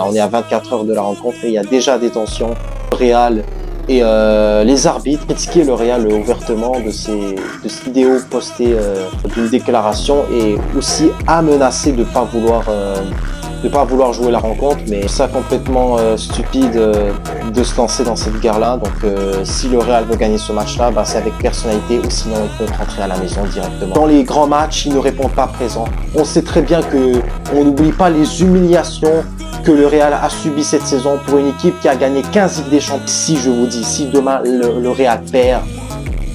on est à 24 heures de la rencontre et il y a déjà des tensions. Le Real et les arbitres critiquaient le Real ouvertement de ces vidéos postées d'une déclaration et aussi à menacer de pas vouloir jouer la rencontre, mais ça complètement stupide de se lancer dans cette guerre-là. Donc si le Real veut gagner ce match-là, bah, c'est avec personnalité ou sinon ils peuvent rentrer à la maison directement. Dans les grands matchs, ils ne répondent pas présent. On sait très bien que on n'oublie pas les humiliations que le Real a subi cette saison pour une équipe qui a gagné 15 Ligues des Champions. Si je vous dis, si demain le Real perd,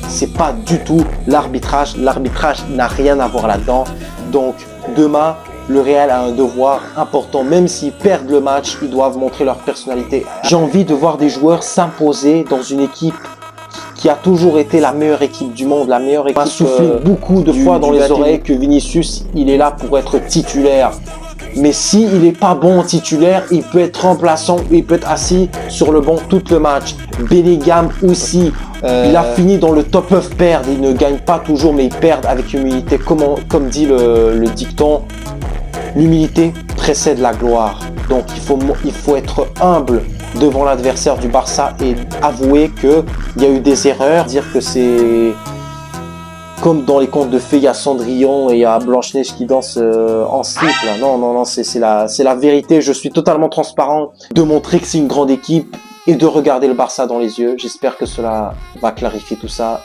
c'est pas du tout l'arbitrage. L'arbitrage n'a rien à voir là-dedans. Donc demain, le Real a un devoir important. Même s'ils perdent le match, ils doivent montrer leur personnalité. J'ai envie de voir des joueurs s'imposer dans une équipe qui a toujours été la meilleure équipe du monde. La meilleure équipe. On m'a soufflé beaucoup de fois dans les oreilles que Vinicius, il est là pour être titulaire. Mais s'il n'est pas bon titulaire, il peut être remplaçant, il peut être assis sur le banc tout le match. Bellingham aussi, il a fini dans le top 9 perdre. Il ne gagne pas toujours, mais il perd avec humilité. Comme dit le dicton, l'humilité précède la gloire. Donc il faut être humble devant l'adversaire du Barça et avouer qu'il y a eu des erreurs. Dire que c'est comme dans les contes de fées, il y a Cendrillon et il y a Blanche-Neige qui danse en slip. Non, c'est la vérité. Je suis totalement transparent de montrer que c'est une grande équipe et de regarder le Barça dans les yeux. J'espère que cela va clarifier tout ça.